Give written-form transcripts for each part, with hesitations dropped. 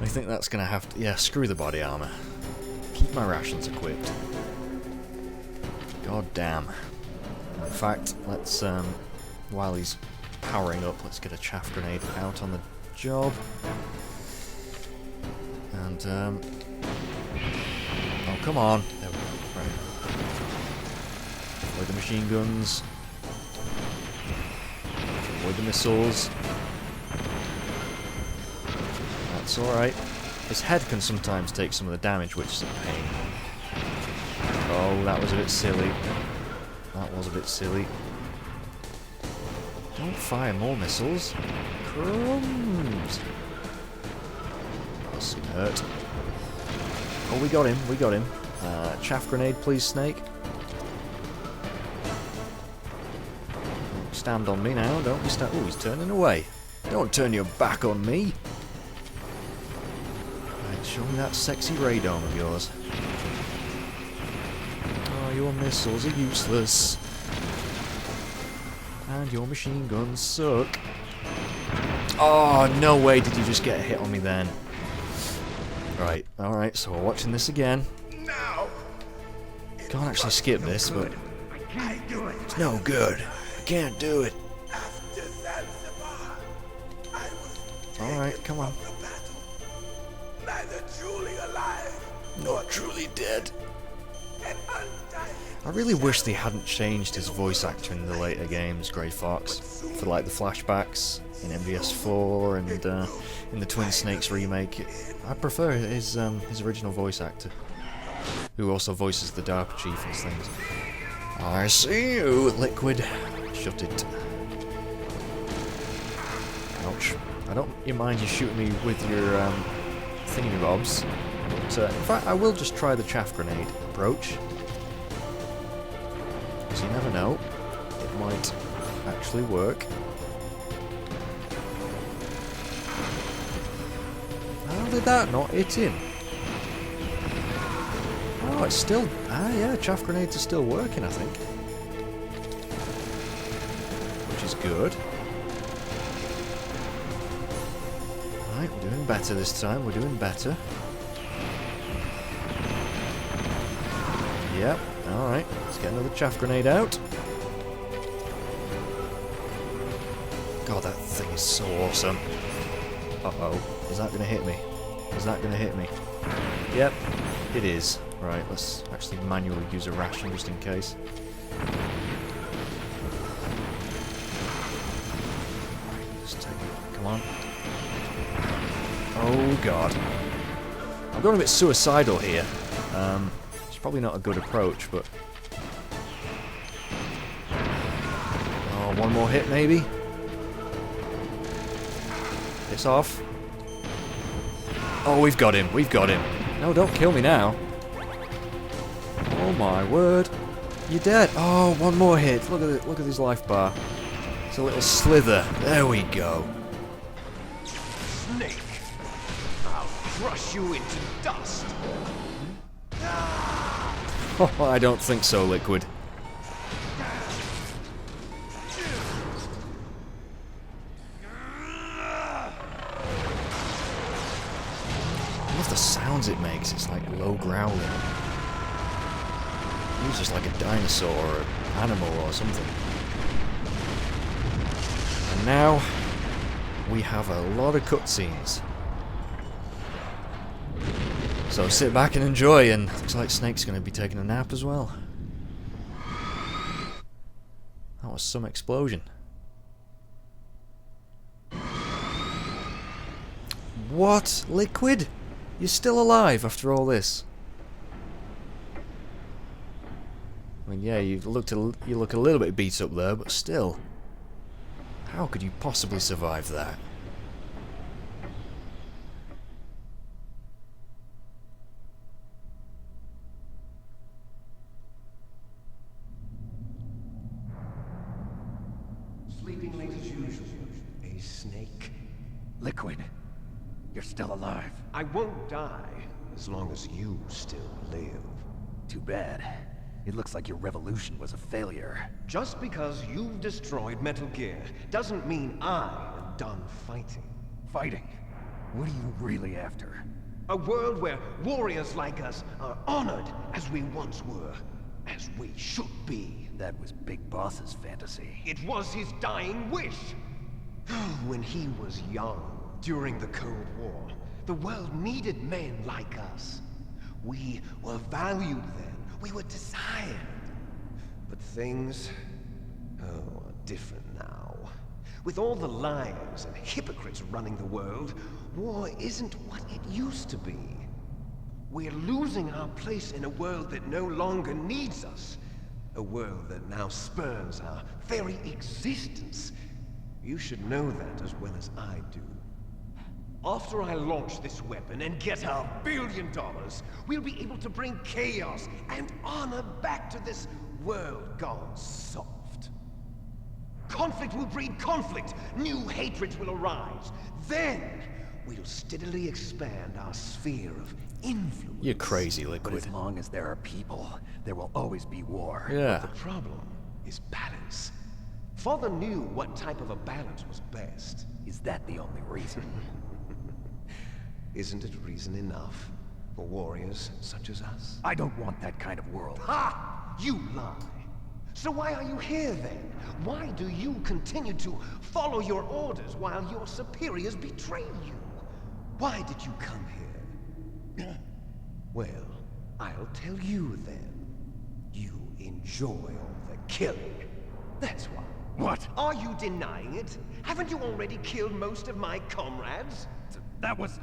I think that's gonna have to... Yeah, screw the body armor. Keep my rations equipped. God damn. In fact, let's, while he's powering up, let's get a chaff grenade out on the job. And, oh, come on. There we go. Right. Avoid the machine guns. Avoid the missiles. That's alright. His head can sometimes take some of the damage, which is a pain. Oh, that was a bit silly. That was a bit silly. Don't fire more missiles. Crumbs! That's hurt. Oh, we got him, we got him. Chaff grenade, please, Snake. Don't stand on me now, don't you stand... Oh, he's turning away. Don't turn your back on me. Right, show me that sexy radome of yours. Oh, your missiles are useless. And your machine guns suck. Oh, no way did you just get a hit on me then. Right, alright, so we're watching this again. No. Can't actually skip this, but it's no good. I can't do it. Alright, come on. Neither truly alive Not truly dead. I really wish they hadn't changed his voice actor in the later games, Grey Fox, for like the flashbacks in MGS4 and in the Twin Snakes remake. I prefer his original voice actor, who also voices the DARPA chief and things. I see you, Liquid. Shut it. Ouch. I don't mind you shooting me with your thingy-bobs, but in fact I will just try the chaff grenade approach. Because you never know, it might actually work. How did that not hit him? Oh, it's still... Ah, yeah, chaff grenades are still working, I think. Which is good. Right, we're doing better this time, we're doing better. Yep, alright, let's get another chaff grenade out. God, that thing is so awesome. Uh-oh, is that going to hit me? Is that going to hit me? Yep, it is. Right, let's actually manually use a ration just in case. Just take it, come on. Oh god. I'm going a bit suicidal here. It's probably not a good approach, but... Oh, one more hit maybe? It's off. Oh, we've got him, we've got him. No, don't kill me now. Oh my word. You're dead. Oh, one more hit. Look at it, look at his life bar. It's a little slither. There we go. Snake, I'll crush you into dust. Oh, I don't think so, Liquid. I love the sounds it makes. It's like low growling. He's just like a dinosaur or an animal or something. And now we have a lot of cutscenes. So sit back and enjoy, and looks like Snake's going to be taking a nap as well. That was some explosion. What? Liquid? You're still alive after all this? I mean, yeah, you look a little bit beat up there, but still. How could you possibly survive that? Sleeping late as usual. A snake. Liquid, you're still alive. I won't die as long as you still live. Too bad. It looks like your revolution was a failure. Just because you've destroyed Metal Gear doesn't mean I am done fighting. Fighting? What are you really after? A world where warriors like us are honored as we once were, as we should be. That was Big Boss's fantasy. It was his dying wish. When he was young, during the Cold War, the world needed men like us. We were valued then. We were desired. But things, are different now. With all the liars and hypocrites running the world, war isn't what it used to be. We're losing our place in a world that no longer needs us. A world that now spurns our very existence. You should know that as well as I do. After I launch this weapon and get our $1 billion, we'll be able to bring chaos and honor back to this world gone soft. Conflict will breed conflict. New hatreds will arise. Then, we'll steadily expand our sphere of influence. You're crazy, But Liquid. as long as there are people, there will always be war. Yeah. The problem is balance. Father knew what type of a balance was best. Is that the only reason? Isn't it reason enough for warriors such as us? I don't want that kind of world. Ha! You lie. So why are you here then? Why do you continue to follow your orders while your superiors betray you? Why did you come here? Well, I'll tell you then. You enjoy all the killing. That's why. What? Are you denying it? Haven't you already killed most of my comrades? That was...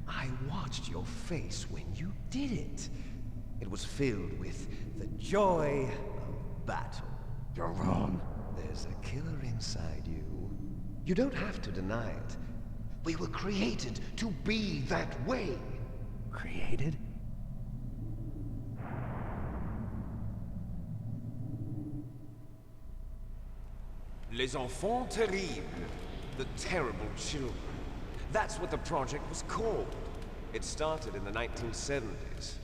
I watched your face when you did it. It was filled with the joy of battle. You're wrong. There's a killer inside you. You don't have to deny it. We were created to be that way. Created? Les Enfants Terribles. The terrible children. That's what the project was called. It started in the 1970s.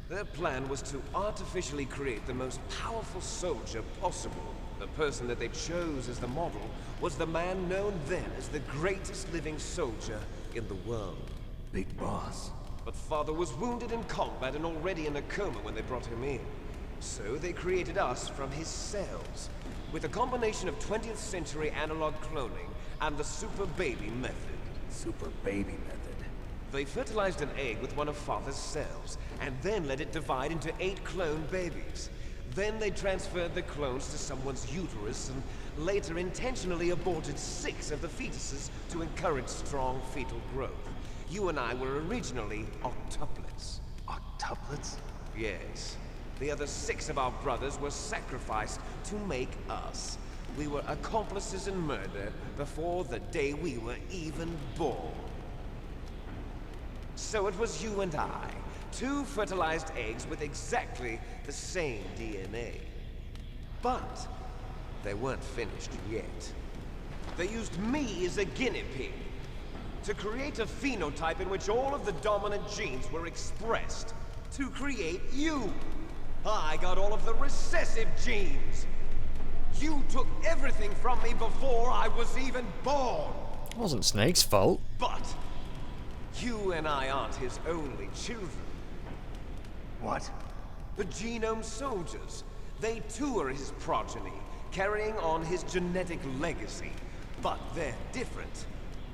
Their plan was to artificially create the most powerful soldier possible. The person that they chose as the model was the man known then as the greatest living soldier in the world. Big Boss. But Father was wounded in combat and already in a coma when they brought him in. So they created us from his cells, with a combination of 20th century analog cloning and the super baby method. Super baby method. They fertilized an egg with one of Father's cells, and then let it divide into 8 clone babies. Then they transferred the clones to someone's uterus and later intentionally aborted 6 of the fetuses to encourage strong fetal growth. You and I were originally octuplets. Octuplets? Yes. The other 6 of our brothers were sacrificed to make us. We were accomplices in murder before the day we were even born. So it was you and I, 2 fertilized eggs with exactly the same DNA. But they weren't finished yet. They used me as a guinea pig to create a phenotype in which all of the dominant genes were expressed to create you. I got all of the recessive genes. You took everything from me before I was even born. It wasn't Snake's fault. But you and I aren't his only children. What? The Genome Soldiers. They too are his progeny, carrying on his genetic legacy. But they're different.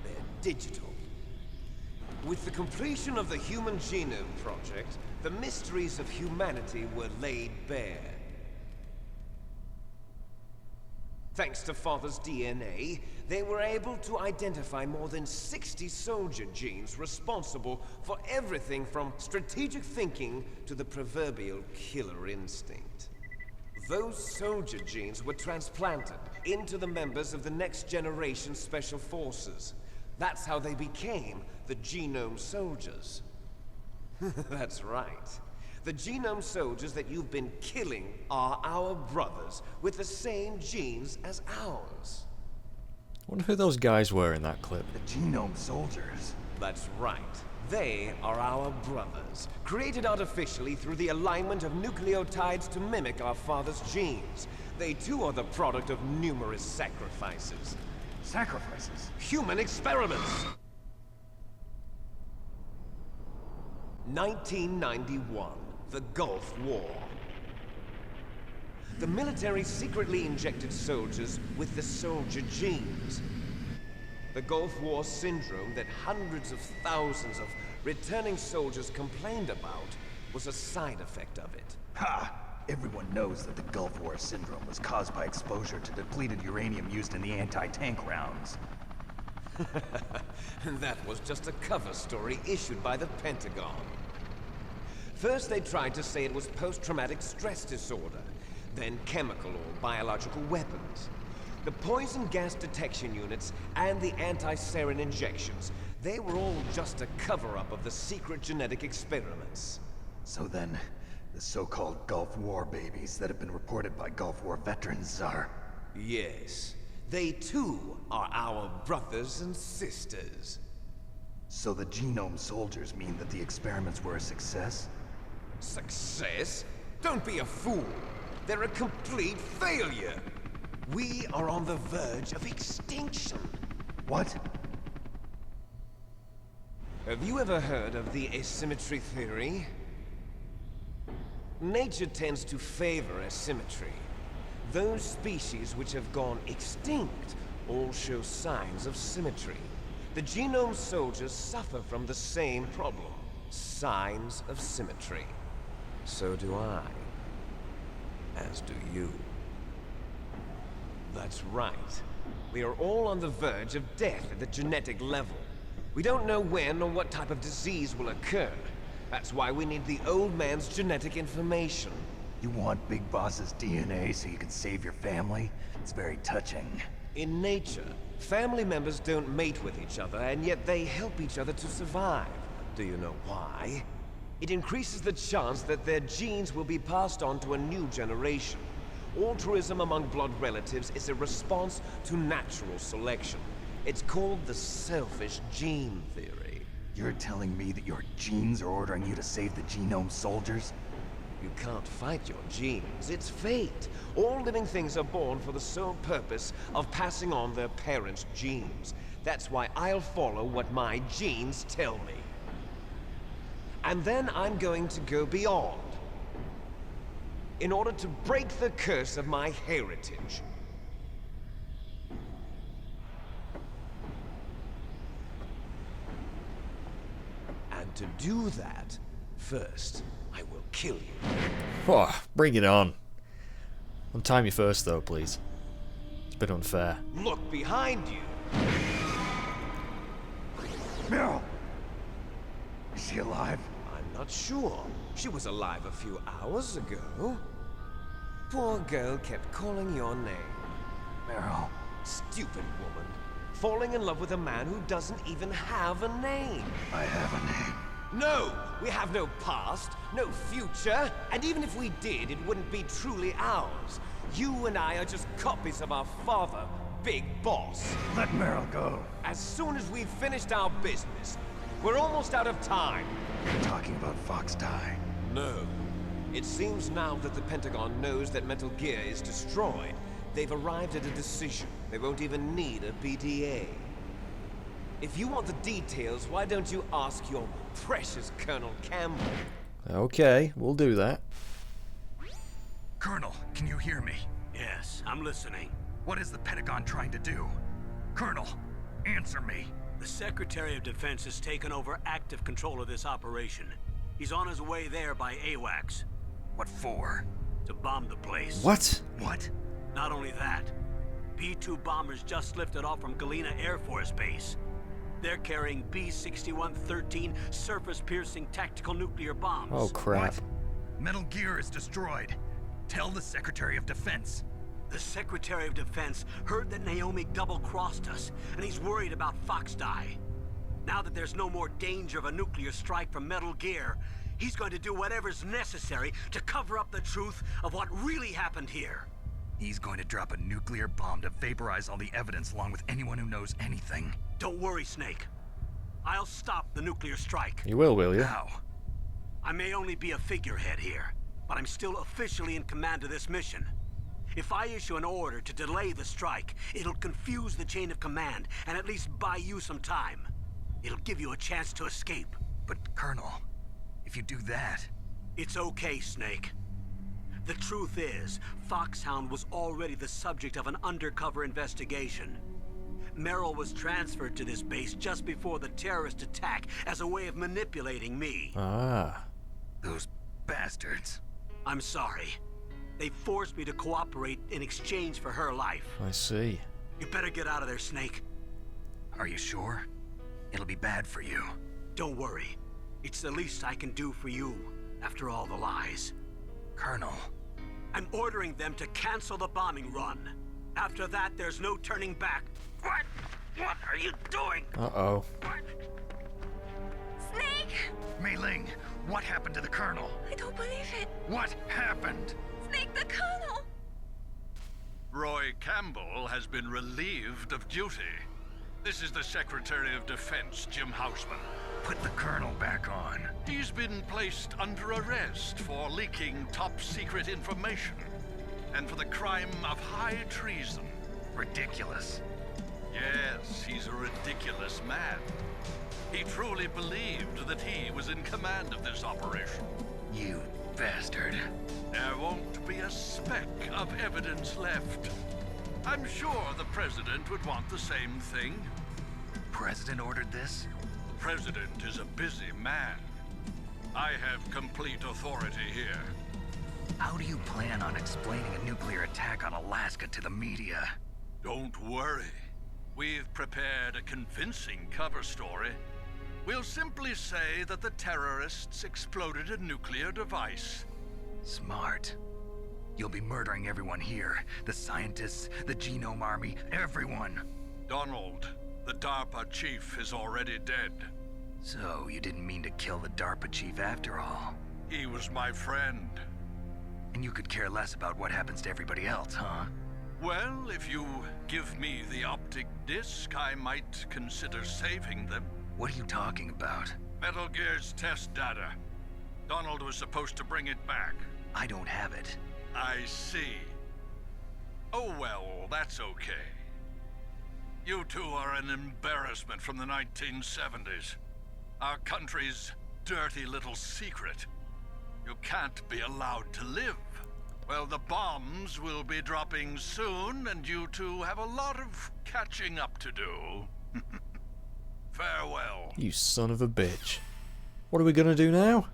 They're digital. With the completion of the Human Genome Project, the mysteries of humanity were laid bare. Thanks to Father's DNA, they were able to identify more than 60 soldier genes responsible for everything from strategic thinking to the proverbial killer instinct. Those soldier genes were transplanted into the members of the next generation Special Forces. That's how they became the Genome Soldiers. That's right. The Genome Soldiers that you've been killing are our brothers, with the same genes as ours. I wonder who those guys were in that clip. The Genome Soldiers. That's right. They are our brothers, created artificially through the alignment of nucleotides to mimic our father's genes. They too are the product of numerous sacrifices. Sacrifices? Human experiments! 1991, the Gulf War. The military secretly injected soldiers with the soldier genes. The Gulf War syndrome that hundreds of thousands of returning soldiers complained about was a side effect of it. Ha! Everyone knows that the Gulf War syndrome was caused by exposure to depleted uranium used in the anti-tank rounds. That was just a cover story issued by the Pentagon. First they tried to say it was post-traumatic stress disorder, then chemical or biological weapons. The poison gas detection units and the anti-sarin injections, they were all just a cover-up of the secret genetic experiments. So then, the so-called Gulf War babies that have been reported by Gulf War veterans are... Yes, they too are our brothers and sisters. So the genome soldiers mean that the experiments were a success? Success? Don't be a fool. They're a complete failure. We are on the verge of extinction. What? Have you ever heard of the asymmetry theory? Nature tends to favor asymmetry. Those species which have gone extinct all show signs of symmetry. The genome soldiers suffer from the same problem. Signs of symmetry. So do I. As do you. That's right. We are all on the verge of death at the genetic level. We don't know when or what type of disease will occur. That's why we need the old man's genetic information. You want Big Boss's DNA so you can save your family? It's very touching. In nature, family members don't mate with each other, and yet they help each other to survive. Do you know why? It increases the chance that their genes will be passed on to a new generation. Altruism among blood relatives is a response to natural selection. It's called the selfish gene theory. You're telling me that your genes are ordering you to save the genome soldiers? You can't fight your genes. It's fate. All living things are born for the sole purpose of passing on their parents' genes. That's why I'll follow what my genes tell me. And then I'm going to go beyond. In order to break the curse of my heritage. And to do that, first, I will kill you. Oh, bring it on. Untime me first, though, please. It's a bit unfair. Look behind you. Meryl! Is she alive? I'm not sure. She was alive a few hours ago. Poor girl kept calling your name. Meryl. Stupid woman. Falling in love with a man who doesn't even have a name. I have a name. No! We have no past, no future, and even if we did, it wouldn't be truly ours. You and I are just copies of our father, Big Boss. Let Meryl go. As soon as we've finished our business, we're almost out of time. You're talking about Fox Die. No. It seems now that the Pentagon knows that Metal Gear is destroyed. They've arrived at a decision. They won't even need a PDA. If you want the details, why don't you ask your precious Colonel Campbell? Okay, we'll do that. Colonel, can you hear me? Yes, I'm listening. What is the Pentagon trying to do? Colonel, answer me. The Secretary of Defense has taken over active control of this operation. He's on his way there by AWACS. What for? To bomb the place. What? What? Not only that, B-2 bombers just lifted off from Galena Air Force Base. They're carrying B-6113 surface-piercing tactical nuclear bombs. Oh, crap. What? Metal Gear is destroyed. Tell the Secretary of Defense. The Secretary of Defense heard that Naomi double-crossed us, and he's worried about Fox Die. Now that there's no more danger of a nuclear strike from Metal Gear, he's going to do whatever's necessary to cover up the truth of what really happened here. He's going to drop a nuclear bomb to vaporize all the evidence along with anyone who knows anything. Don't worry, Snake. I'll stop the nuclear strike. You will you? How? I may only be a figurehead here, but I'm still officially in command of this mission. If I issue an order to delay the strike, it'll confuse the chain of command and at least buy you some time. It'll give you a chance to escape. But, Colonel, if you do that... It's okay, Snake. The truth is, Foxhound was already the subject of an undercover investigation. Merrill was transferred to this base just before the terrorist attack as a way of manipulating me. Ah. Those bastards. I'm sorry. They forced me to cooperate in exchange for her life. I see. You better get out of there, Snake. Are you sure? It'll be bad for you. Don't worry. It's the least I can do for you, after all the lies. Colonel. I'm ordering them to cancel the bombing run. After that, there's no turning back. What? What are you doing? Uh-oh. What? Snake! Mei Ling, what happened to the Colonel? I don't believe it. What happened? Snake, the Colonel! Roy Campbell has been relieved of duty. This is the Secretary of Defense, Jim Houseman. Put the Colonel back on. He's been placed under arrest for leaking top-secret information and for the crime of high treason. Ridiculous. Yes, he's a ridiculous man. He truly believed that he was in command of this operation. You bastard. There won't be a speck of evidence left. I'm sure the President would want the same thing. President ordered this? The President is a busy man. I have complete authority here. How do you plan on explaining a nuclear attack on Alaska to the media? Don't worry. We've prepared a convincing cover story. We'll simply say that the terrorists exploded a nuclear device. Smart. You'll be murdering everyone here. The scientists, the Genome Army, everyone. Donald, the DARPA chief, is already dead. So, you didn't mean to kill the DARPA chief after all. He was my friend. And you could care less about what happens to everybody else, huh? Well, if you give me the optic disc, I might consider saving them. What are you talking about? Metal Gear's test data. Donald was supposed to bring it back. I don't have it. I see. Oh well, that's okay. You two are an embarrassment from the 1970s. Our country's dirty little secret. You can't be allowed to live. Well, the bombs will be dropping soon, and you two have a lot of catching up to do. Farewell. You son of a bitch. What are we gonna do now?